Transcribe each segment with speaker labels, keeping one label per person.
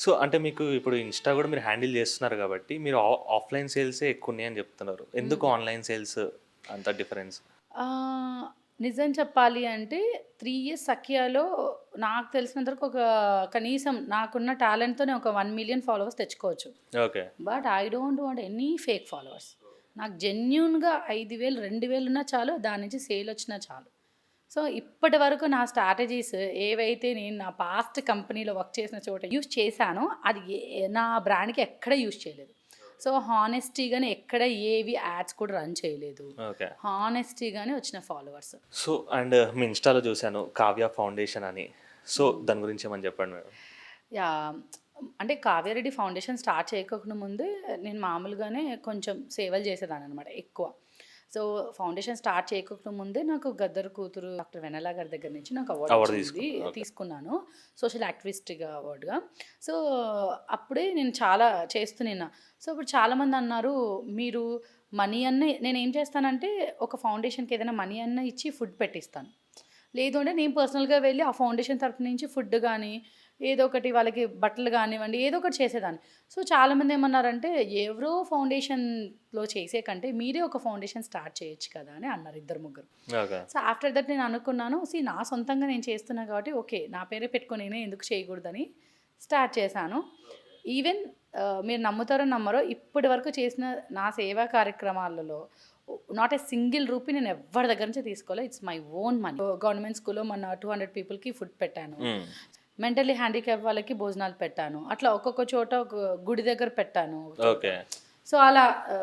Speaker 1: So, అంటే మీకు ఇప్పుడు ఇన్‌స్టా గూడా మీరు హ్యాండిల్ జేస్తున్నారు గాబట్టి, మీరు ఆఫ్‌లైన్ సేల్సే ఎక్కువున్నాయని జెప్తున్నారు. ఎందుకు
Speaker 2: హ్మ్.
Speaker 1: ఆన్‌లైన్ సేల్స్ అంత డిఫరెన్స్?
Speaker 2: ఆహ్, నిజం చెప్పాలి అంటే 3 ఇయర్స్ సఖ్యాలో నాకు తెలిసినంత వరకు కనీసం నాకున్న టాలెంట్‌తోనే ఒక 1,000,000 ఫాలోవర్స్ తెచ్చుకోవచ్చు.
Speaker 1: Okay.
Speaker 2: But I don't want any fake followers. నాకు జెన్యూన్‌గా 5,000, 2,000 ఉన్నా చాలు. దాని నుంచి సేల్ వచ్చినా చాలు. సో, ఇప్పటి వరకు నా స్ట్రాటజీస్ ఏవైతే నేను నా పాస్ట్ కంపెనీలో వర్క్ చేసిన చోట యూజ్ చేశానో, అది నా బ్రాండ్‌కి ఎక్కడ యూజ్ చేయలేదు. సో, హానెస్టీగానే ఎక్కడ ఏవి యాడ్స్ కూడా రన్ చేయలేదు.
Speaker 1: ఓకే.
Speaker 2: హానెస్టీగానే వచ్చిన ఫాలోవర్స్.
Speaker 1: సో, అండ్ మీ ఇన్‌స్టాలో జూసాను 'కావ్య ఫౌండేషన్' అని. సో,
Speaker 2: హ్మ్.
Speaker 1: దాని గురించి ఏమన్నా జెప్పండి మేడం?
Speaker 2: యాహ్! అంటే కావ్యారెడ్డి ఫౌండేషన్ స్టార్ట్ చేయకోకుండా ముందే నేను మామూలుగానే కొంచెం సేవలు చేసేదాన్ననమాట ఎక్కువ. సో, ఫౌండేషన్ స్టార్ట్ చేయకోకుండా ముందే నాకు గద్దర్ కూతురు డాక్టర్ వెన్నెల గారి దగ్గర నుంచి నాకు అవార్డ్
Speaker 1: అవార్డ్
Speaker 2: వచ్చింది.
Speaker 1: తీసుకున్నారు. ఓకే.
Speaker 2: తీసుకున్నాను. సోషల్ యాక్టివిస్ట్‌గా అవార్డ్‌గా. సో, అప్పుడే నేను చాలా చేస్తూనిన్నా. సో, ఇప్పుడు చాలామంది అన్నారు, "మీరు మనీ అన్నా" నేనేం చేస్తానంటే ఒక ఫౌండేషన్‌కి ఏదైనా మనీ అన్నా ఇచ్చి ఫుడ్ పెట్టిస్తాను. లేదు అంటే నేను పర్సనల్‌గా వెళ్ళి ఆ ఫౌండేషన్ తరపు నుంచి ఫుడ్ గానీ, ఏదో ఒకటి వాళ్ళకి బట్టలు గానివ్వండి, ఏదో ఒకటి చేసేదాన్ని. సో, చాలామంది ఏమన్నారంటే, "ఎవరో ఫౌండేషన్‌లో చేసే కంటే మీరే ఒక ఫౌండేషన్ స్టార్ట్ చేయొచ్చు కదా!" అని అన్నారు ఇద్దరు, ముగ్గురు.
Speaker 1: ఓకే.
Speaker 2: సో, ఆఫ్టర్ దట్ నేను అనుకున్నాను, నా సొంతంగా నేను చేస్తున్నా కాబట్టి ఓకే. నా పేరే పెట్టుకొని నేనే ఎందుకు చేయకూడదని స్టార్ట్ చేశాను. ఈవెన్ మీరు నమ్ముతారో నమ్మరో ఇప్పటి వరకు చేసిన నా సేవా కార్యక్రమాలలో నాట్ ఎ సింగిల్ రూపీ నేను ఎవ్వరి దగ్గర నుంచి తీసుకోలే. It's my own money. Government స్కూల్‌లో మొన్న 200 పీపుల్‌కి ఫుడ్ పెట్టాను.
Speaker 1: హ్మ్.
Speaker 2: మెంటల్లీ హ్యాండిక్యాప్ వాళ్ళకి భోజనాలు పెట్టాను. అట్లా ఒక్కొక్క చోట ఒక గుడి దగ్గర పెట్టాను ఒక చోట.
Speaker 1: ఓకే.
Speaker 2: సో, అలా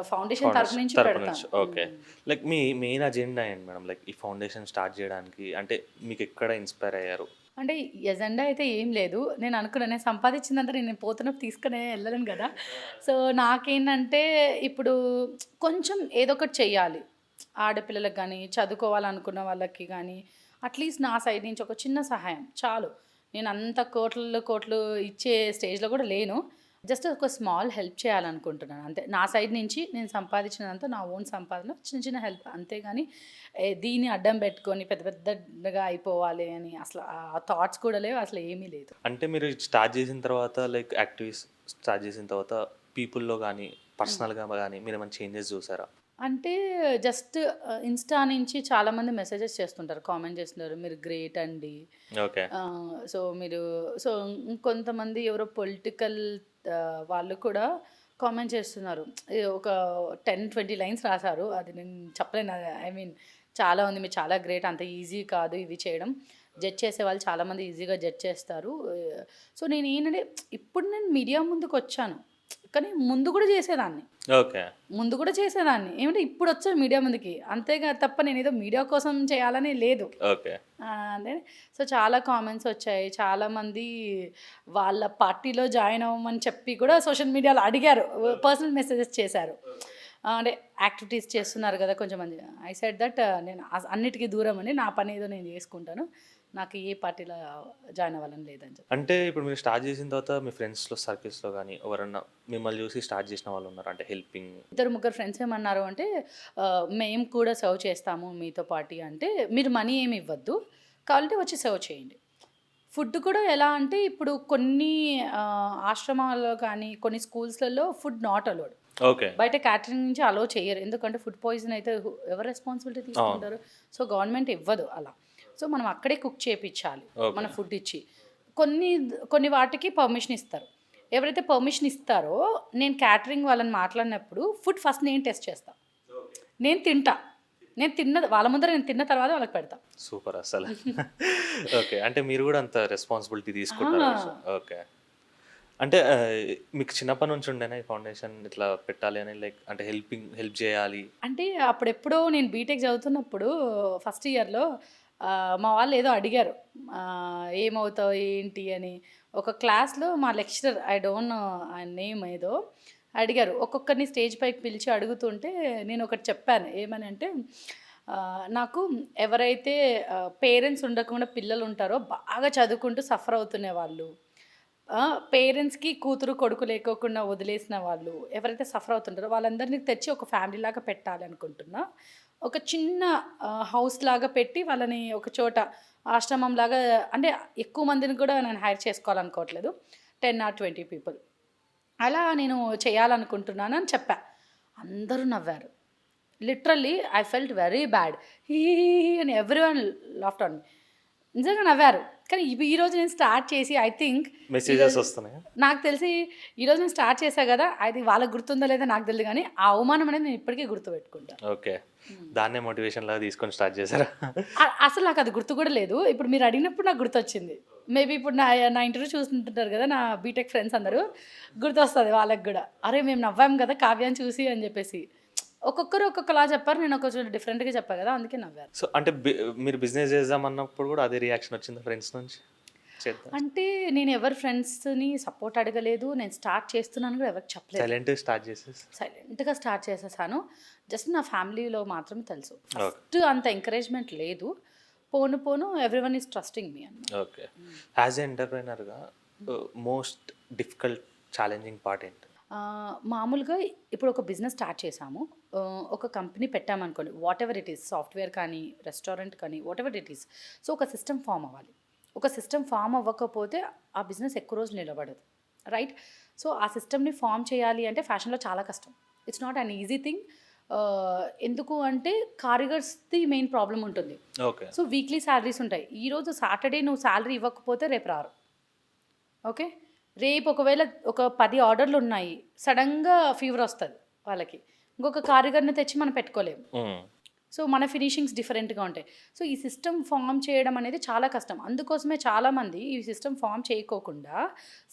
Speaker 2: ఫౌండేషన్ తరపు
Speaker 1: ఫౌండేషన్
Speaker 2: నుంచి
Speaker 1: తరపు నుంచి.
Speaker 2: పెడతాను.
Speaker 1: ఓకే. లైక్ మీ మెయిన్ అజెండా ఏంటి మేడం? లైక్ ఈ ఫౌండేషన్ స్టార్ట్ జేయడానికి అంటే మీకెక్కడ ఇన్‌స్పైర్ అయ్యారు?
Speaker 2: అంటే ఎజెండా అయితే ఏం లేదు. నేను అనుకున్నా నేను సంపాదించిందంతా నేను పోతున్నప్పుడు తీసుకొని ఎళ్ళలేను గదా! సో, నాకేంటంటే ఇప్పుడు కొంచెం ఏదో ఒకటి చెయ్యాలి. ఆడపిల్లలకి గానీ, చదువుకోవాలనుకున్న వాళ్ళకి గానీ, అట్‌లీస్ట్ నా సైడ్ నుంచి ఒక చిన్న సహాయం చాలు. నేను అంత కోట్లలో కోట్లు ఇచ్చే స్టేజ్‌లో గూడా లేను. జస్ట్ ఒక స్మాల్ హెల్ప్ చేయాలనుకుంటున్నాను అంతే. నా సైడ్ నుంచి నేను సంపాదించినంత నా ఓన్ సంపాదనలో చిన్న చిన్న హెల్ప్ అంతేగాని దీన్ని అడ్డం పెట్టుకొని పెద్ద పెద్దగా అయిపోవాలి అని అసలు ఆ థాట్స్ కూడా లేవు. అసలు ఏమీ లేదు.
Speaker 1: అంటే మీరు ఇది స్టార్ట్ జేసిన తర్వాత లైక్ యాక్టివిస్ట్ స్టార్ట్ జేసిన తర్వాత పీపుల్‌లో గానీ,
Speaker 2: హ్మ్.
Speaker 1: పర్సనల్‌గా గానీ మీరేమైనా చేంజెస్ జూసారా?
Speaker 2: అంటే జస్ట్ ఇన్‌స్టా నుంచి చాలామంది మెసేజెస్ చేస్తుంటారు. కామెంట్ చేస్తున్నారు. "మీరు గ్రేట్ అండి.
Speaker 1: ఓకే.
Speaker 2: సో, మీరు" సో, ఇంకొంతమంది ఎవరో పొలిటికల్ వాళ్ళు కూడా కామెంట్ చేస్తున్నారు. ఒక 10, 20 లైన్స్ రాసారు. అది నేను చెప్పలేను. ఐ మీన్ చాలా ఉంది. మీరు చాలా గ్రేట్. అంత ఈజీ కాదు ఇవి చేయడం. జడ్జ్ చేసేవాళ్ళు చాలామంది ఈజీగా జడ్జ్ చేస్తారు. సో, నేనేంటంటే ఇప్పుడు నేను మీడియా ముందుకొచ్చాను. కానీ ముందు కూడా చేసేదాన్ని.
Speaker 1: ఓకే.
Speaker 2: ముందు కూడా చేసేదాన్ని. ఏమంటే ఇప్పుడొచ్చా మీడియా ముందుకి. అంతేగా తప్ప నేనేదో మీడియా కోసం చేయాలని లేదు.
Speaker 1: ఓకే.
Speaker 2: అదే సో, చాలా కామెంట్స్ వచ్చాయి. చాలామంది వాళ్ళ పార్టీలో జాయిన్ అవ్వమని చెప్పి కూడా సోషల్ మీడియాలో అడిగారు. పర్సనల్ మెసేజెస్ చేశారు. అంటే యాక్టివిటీస్ చేస్తున్నారు గదా! కొంచెం మంది. ఐ సెడ్ దట్ నేను అన్నిటికి దూరమండి. నా పనేదో నేను జేసుకుంటాను. నాకు ఏ పార్టీలో జాయిన్ అవ్వాలని లేదని చెప్పి.
Speaker 1: అంటే ఇప్పుడు మీరు స్టార్ట్ జేసిన తర్వాత మీ ఫ్రెండ్స్‌లో, సర్కిల్స్‌లో గానీ ఎవరన్నా మిమ్మల్ని జూసి స్టార్ట్ జేసిన వాళ్ళున్నారా? అంటే హెల్పింగ్
Speaker 2: ఇద్దరు, ముగ్గురు ఫ్రెండ్స్ ఏమన్నారు అంటే, "మేము కూడా సర్వ్ చేస్తాము మీతో పాటి" అంటే, "మీరు మనీ ఏమి ఇవ్వద్దు. కావాలంటే వచ్చి సర్వ్ చేయండి." ఫుడ్ కూడా ఎలా అంటే, ఇప్పుడు కొన్ని ఆశ్రమాల్లో కానీ, కొన్ని స్కూల్స్‌లలో ఫుడ్ నాట్ అలౌడ్.
Speaker 1: ఓకే.
Speaker 2: బయట క్యాటరింగ్ నుంచి అలో చెయ్యరు. ఎందుకంటే ఫుడ్ పాయిజన్ అయితే ఎవరు రెస్పాన్సిబిలిటీ
Speaker 1: అవును.
Speaker 2: తీసుకుంటారు? సో, గవర్నమెంట్ ఇవ్వదు అలా. సో, మనం అక్కడే కుక్ చేపిచ్చాలి. మన
Speaker 1: ఓకే.
Speaker 2: ఫుడ్ ఇచ్చి. కొన్ని కొన్ని వాటికి పర్మిషన్ ఇస్తారు. ఎవరైతే పర్మిషన్ ఇస్తారో, నేను క్యాటరింగ్ వాళ్ళని మాట్లాడినప్పుడు ఫుడ్ ఫస్ట్ నేను టెస్ట్ చేస్తా. నేను తింటా. నేను తిన్నది వాళ్ళ ముందర నేను తిన్న తర్వాత వాళ్ళకి పెడతా.
Speaker 1: సూపర్ అసల. ఓకే. అంటే మీరు గూడా అంత రెస్పాన్సిబిలిటీ తీసుకుంటారు
Speaker 2: ఆ!
Speaker 1: ఓకే. అంటే మీకు చిన్నప్పటి నుంచి ఉండేనా ఈ ఫౌండేషన్ ఇట్లా పెట్టాలి అని లైక్ అంటే హెల్ప్ జేయాలి?
Speaker 2: అంటే అప్పుడెప్పుడో నేను బీటెక్ చదువుతున్నప్పుడు ఫస్ట్ ఇయర్‌లో మా వాళ్ళు ఏదో అడిగారు. "ఏమవుతావు? ఏంటి?" అని. ఒక క్లాస్‌లో మా లెక్చరర్ ఐ డోంట్ నో ఆయన నేమ్ ఏదో అడిగారు. ఒక్కొక్కరిని స్టేజ్ పైకి పిలిచి అడుగుతుంటే నేనొకటి చెప్పాను. ఏమనంటే నాకు ఎవరైతే పేరెంట్స్ ఉండకుండా పిల్లలుంటారో బాగా చదువుకుంటూ సఫర్ అవుతున్న వాళ్ళు పేరెంట్స్‌కి కూతురు, కొడుకు లేకోకుండా వదిలేసిన వాళ్ళు ఎవరైతే సఫర్ అవుతుంటారో వాళ్ళందరిని తెచ్చి ఒక ఫ్యామిలీలాగా పెట్టాలనుకుంటున్నా. ఒక చిన్న హౌస్‌లాగా పెట్టి వాళ్ళని ఒక చోట ఆశ్రమంలాగా అంటే ఎక్కువ మందిని కూడా నేను హైర్ చేసుకోవాలనుకోవట్లేదు. 10 are 20 people. అలా నేను చేయాలనుకుంటున్నాను అని చెప్పా. అందరూ నవ్వారు. Literally I felt very bad. He అని ఎవ్రీవన్ లాఫ్ట్ ఆన్ మీ. నిజంగా నవ్వారు. కానీ ఈరోజు నేను స్టార్ట్ చేసి ఐ థింక్
Speaker 1: మెసేజెస్ వస్తున్నాయి.
Speaker 2: నాకు తెలిసి ఈరోజు నేను స్టార్ట్ చేశా కదా, అది వాళ్ళకి గుర్తుందో లేదో నాకు తెలియదు, కానీ ఆ అవమానం అనేది నేను ఇప్పటికీ గుర్తుపెట్టుకుంటాను.
Speaker 1: ఓకే, దాన్నే మోటివేషన్ లాగా తీసుకొని స్టార్ట్ చేశారా?
Speaker 2: అసలు నాకు అది గుర్తు కూడా లేదు. ఇప్పుడు మీరు అడిగినప్పుడు నాకు గుర్తొచ్చింది. మేబీ ఇప్పుడు నా ఇంటర్వ్యూ చూస్తుంటారు కదా నా బీటెక్ ఫ్రెండ్స్ అందరూ, గుర్తొస్తుంది వాళ్ళకి కూడా. అరే మేము నవ్వాం కదా కావ్యాన్ని చూసి అని చెప్పేసి. ఒక్కొక్కరు ఒక్కొక్కలా చెప్పారు, నేను కొంచెం డిఫరెంట్గా చెప్పాను కదా, అందుకే నవ్వారు.
Speaker 1: సో అంటే మీరు బిజినెస్ చేద్దాం అన్నప్పుడు కూడా అదే రియాక్షన్ వచ్చింది ఫ్రెండ్స్ నుంచి? చేద్దాం
Speaker 2: అంటే నేను ఎవరి ఫ్రెండ్స్ని సపోర్ట్ అడగలేదు, నేను స్టార్ట్ చేస్తున్నాను కూడా ఎవరికి చెప్పలేదు. సైలెంట్గా స్టార్ట్ చేసేసాను. జస్ట్ నా ఫ్యామిలీలో మాత్రం తెలుసు. ఫస్ట్ అంత ఎంకరేజ్మెంట్ లేదు, పోను పోను ఎవ్రీవన్ ఈజ్ ట్రస్టింగ్ మీ అన్న.
Speaker 1: ఓకే, యాజ్ ఎ ఎంటర్ప్రైనర్గా మోస్ట్ డిఫికల్ట్ ఛాలెంజింగ్ పార్ట్ ఏంటి?
Speaker 2: మామూలుగా ఇప్పుడు ఒక బిజినెస్ స్టార్ట్ చేసాము, ఒక కంపెనీ పెట్టామనుకోండి, what ever it is, software కానీ రెస్టారెంట్ కానీ what ever it is. So ఒక సిస్టమ్ ఫామ్ అవ్వాలి. ఒక సిస్టమ్ ఫామ్ అవ్వకపోతే ఆ బిజినెస్ ఎక్కువ రోజులు నిలబడదు, రైట్? సో ఆ సిస్టమ్ని ఫామ్ చేయాలి అంటే ఫ్యాషన్లో చాలా కష్టం. It's not an easy thing. ఎందుకు అంటే కారిగర్స్ది మెయిన్ ప్రాబ్లం ఉంటుంది.
Speaker 1: ఓకే,
Speaker 2: సో వీక్లీ శాలరీస్ ఉంటాయి. ఈరోజు సాటర్డే నువ్వు శాలరీ ఇవ్వకపోతే రేపు రారు. ఓకే, రేపు ఒకవేళ ఒక 10 ఆర్డర్లు ఉన్నాయి, సడన్గా ఫీవర్ వస్తుంది వాళ్ళకి, ఇంకొక కారిగర్ని తెచ్చి మనం పెట్టుకోలేము. సో మన ఫినిషింగ్స్ డిఫరెంట్గా ఉంటాయి. సో ఈ సిస్టమ్ ఫామ్ చేయడం అనేది చాలా కష్టం. అందుకోసమే చాలామంది ఈ సిస్టమ్ ఫామ్ చేయకోకుండా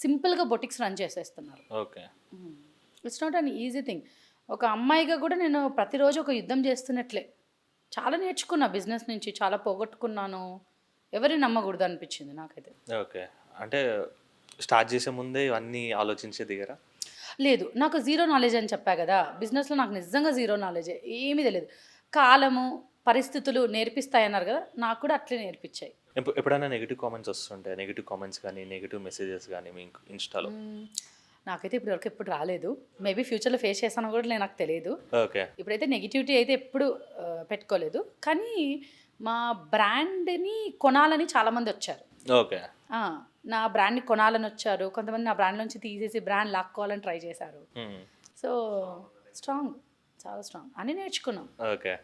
Speaker 2: సింపుల్గా బొటిక్స్ రన్ చేసేస్తున్నారు.
Speaker 1: Okay,
Speaker 2: it's not an easy thing. ఒక అమ్మాయిగా కూడా నేను ప్రతిరోజు ఒక యుద్ధం చేస్తున్నట్లే చాలా నేర్చుకున్నా బిజినెస్ నుంచి, చాలా పోగొట్టుకున్నాను. ఎవరిని నమ్మకూడదు అనిపించింది నాకైతే.
Speaker 1: ఓకే, అంటే స్టార్ట్ చేసే ముందే ఇవన్నీ ఆలోచించే దిగరా?
Speaker 2: లేదు, నాకు జీరో నాలెడ్జ్ అని చెప్పా కదా, బిజినెస్లో నాకు నిజంగా జీరో నాలెడ్జే, ఏమీ తెలియదు. కాలము పరిస్థితులు నేర్పిస్తాయన్నారు కదా, నాకు కూడా అట్లే నేర్పించాయి.
Speaker 1: ఎప్పుడైనా నెగిటివ్ కామెంట్స్ వస్తుంటాయి, నెగిటివ్ కామెంట్స్ కానీ నెగిటివ్ మెసేజెస్ కానీ మీకు ఇన్స్టాలో?
Speaker 2: నాకైతే ఇప్పటివరకు ఎప్పుడు రాలేదు. మేబీ ఫ్యూచర్లో ఫేస్ చేస్తానో కూడా నాకు తెలియదు.
Speaker 1: ఓకే,
Speaker 2: ఇప్పుడైతే నెగిటివిటీ అయితే ఎప్పుడు పెట్టుకోలేదు. కానీ మా బ్రాండ్ని కొనాలని చాలామంది వచ్చారు.
Speaker 1: ఓకే,
Speaker 2: నా బ్రాండ్ని కొనాలని వచ్చారు. కొంతమంది నా బ్రాండ్ నుంచి తీసేసి బ్రాండ్ లాక్కోవాలని ట్రై చేశారు. సో స్ట్రాంగ్, చాలా స్ట్రాంగ్ అని నేర్చుకున్నాం.
Speaker 1: ఓకే.